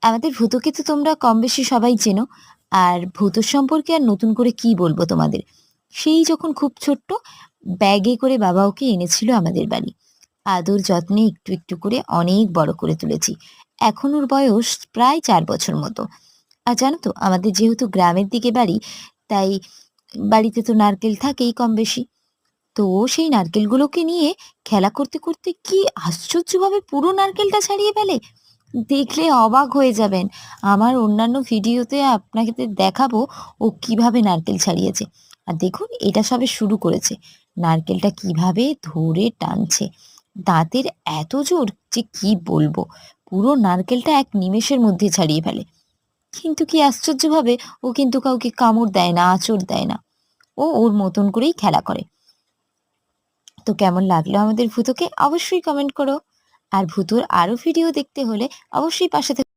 আমাদের ভূতকে তো তোমরা কম বেশি সবাই চেনো। আর ভূতর সম্পর্কে আর নতুন করে কি বলবো তোমাদের। সেই যখন খুব ছোট্ট, ব্যাগে করে বাবা ওকে এনেছিল আমাদের বাড়ি। আদর যত্নে একটু একটু করে অনেক বড় করে তুলেছি। এখন ওর বয়স প্রায় ৪ বছর মতো। আর জানো তো, আমাদের যেহেতু গ্রামের দিকে বাড়ি, তাই বাড়িতে তো নারকেল থাকেই কম বেশি। তো ও সেই নারকেলগুলোকে নিয়ে খেলা করতে করতে কি আশ্চর্যভাবে পুরো নারকেলটা ছাড়িয়ে ফেলে। দেখলে অবাক হয়ে যাবেন। আমার অন্যান্য ভিডিওতে আপনাকে দেখাবো ও কিভাবে নারকেল ছাড়িয়েছে। আর দেখুন, এটা সবে শুরু করেছে। নারকেলটা কিভাবে ধরে টানছে, দাঁতের এত জোর যে কি বলবো। পুরো নারকেলটা এক নিমেষের মধ্যে ছাড়িয়ে ফেলে। কিন্তু কি আশ্চর্যভাবে ও কিন্তু কাউকে কামড় দেয় না, আঁচড় দেয় না। ও ওর মতন করেই খেলা করে। তো কেমন লাগলো আমাদের ভূতোকে অবশ্যই কমেন্ট করো। আর ভূতোর আরো ভিডিও দেখতে হলে অবশ্যই পাশে